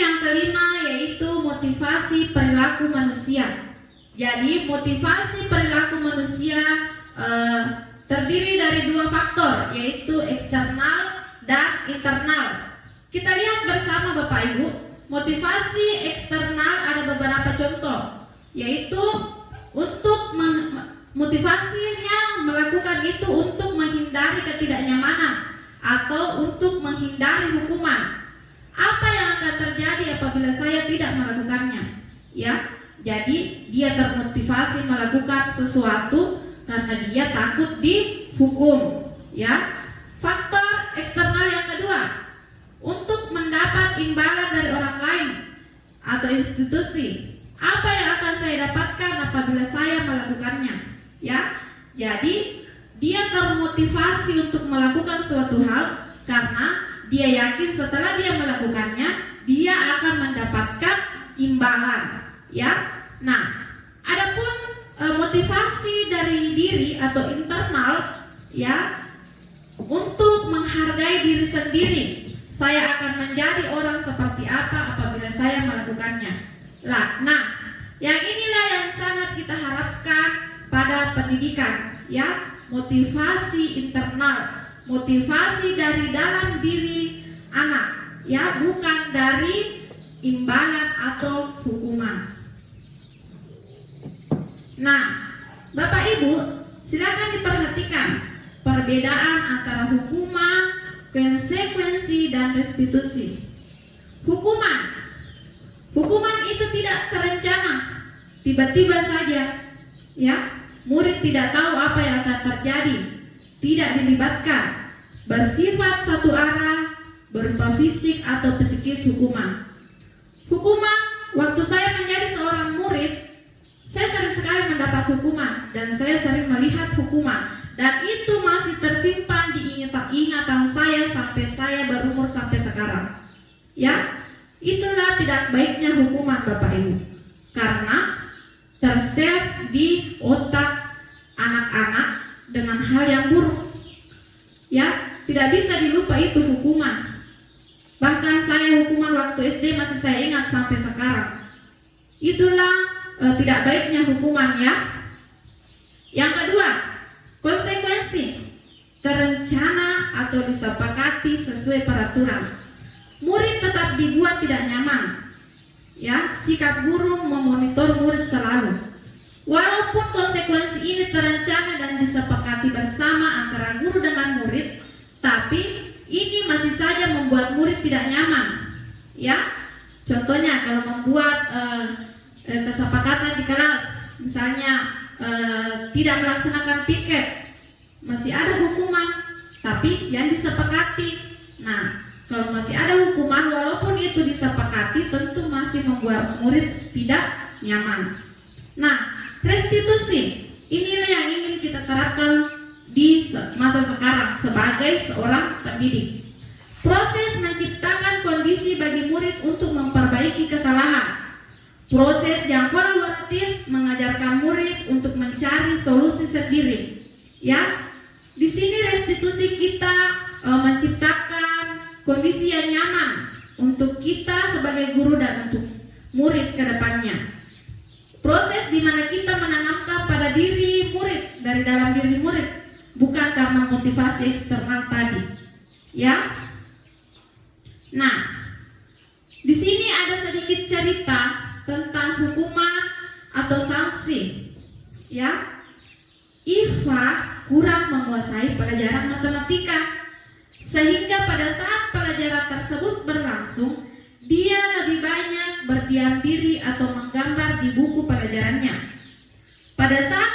yang kelima yaitu motivasi perilaku manusia. Jadi motivasi perilaku manusia terdiri dari dua faktor, yaitu eksternal dan internal. Kita lihat bersama Bapak Ibu, motivasi eksternal ada beberapa contoh, yaitu untuk motivasinya melakukan itu untuk menghindari ketidaknyamanan atau untuk menghindari hukuman. Apa yang akan terjadi apabila saya tidak melakukannya? Ya, jadi dia termotivasi melakukan sesuatu karena dia takut dihukum. Ya, faktor eksternal yang kedua, untuk mendapat imbalan dari orang lain atau institusi. Apa yang akan saya dapatkan apabila saya melakukannya? Ya, jadi dia termotivasi untuk melakukan suatu hal karena dia yakin setelah dia melakukannya dia akan mendapatkan imbalan. Ya, nah, adapun motivasi dari diri atau internal, ya, untuk menghargai diri sendiri. Saya akan menjadi orang seperti apa apabila saya melakukannya. Nah, yang inilah yang sangat kita harapkan pada pendidikan, ya, motivasi internal, motivasi dari dalam diri anak, ya, bukan dari imbalan atau hukuman. Nah, Bapak Ibu, silakan diperhatikan perbedaan antara hukuman, konsekuensi, dan restitusi. Hukuman itu tidak terencana, tiba-tiba saja, ya. Murid tidak tahu apa yang akan terjadi, tidak dilibatkan, bersifat satu arah, berupa fisik atau psikis. Hukuman, waktu saya menjadi seorang murid, saya sering sekali mendapat hukuman dan saya sering melihat hukuman, dan itu masih tersimpan di ingatan saya sampai saya berumur sampai sekarang. Ya, itulah tidak baiknya hukuman Bapak Ibu, karena tersave di otak anak-anak dengan hal yang buruk. Ya, tidak bisa dilupa itu hukuman. Bahkan saya hukuman waktu SD masih saya ingat sampai sekarang. Itulah tidak baiknya hukuman, ya. Yang kedua, konsekuensi, terencana atau disepakati sesuai peraturan. Murid tetap dibuat tidak nyaman. Ya, sikap guru memonitor murid selalu. Walaupun konsekuensi ini terencana dan disepakati bersama antara guru dengan murid, tapi ini masih saja membuat murid tidak nyaman. Ya, contohnya kalau membuat kesepakatan di kelas, misalnya tidak melaksanakan piket, masih ada hukuman, tapi yang disepakati. Nah, kalau masih ada hukuman walaupun itu disepakati, tentu masih membuat murid tidak nyaman. Nah, restitusi inilah yang ingin kita terapkan di masa sekarang sebagai seorang pendidik. Proses menciptakan kondisi bagi murid untuk memperbaiki kesalahan. Proses yang kolaboratif mengajarkan murid untuk mencari solusi sendiri. Ya, di sini restitusi kita menciptakan kondisi yang nyaman untuk kita sebagai guru dan untuk murid ke depannya. Proses di mana kita menanamkan pada diri murid, dari dalam diri murid, bukan karena motivasi eksternal tadi. Ya. Nah, di sini ada sedikit cerita tentang hukuman atau sanksi. Ya. Iva kurang menguasai pelajaran matematika, sehingga pada saat pelajaran tersebut berlangsung, dia lebih banyak berdiam diri atau menggambar di buku pelajarannya. Pada saat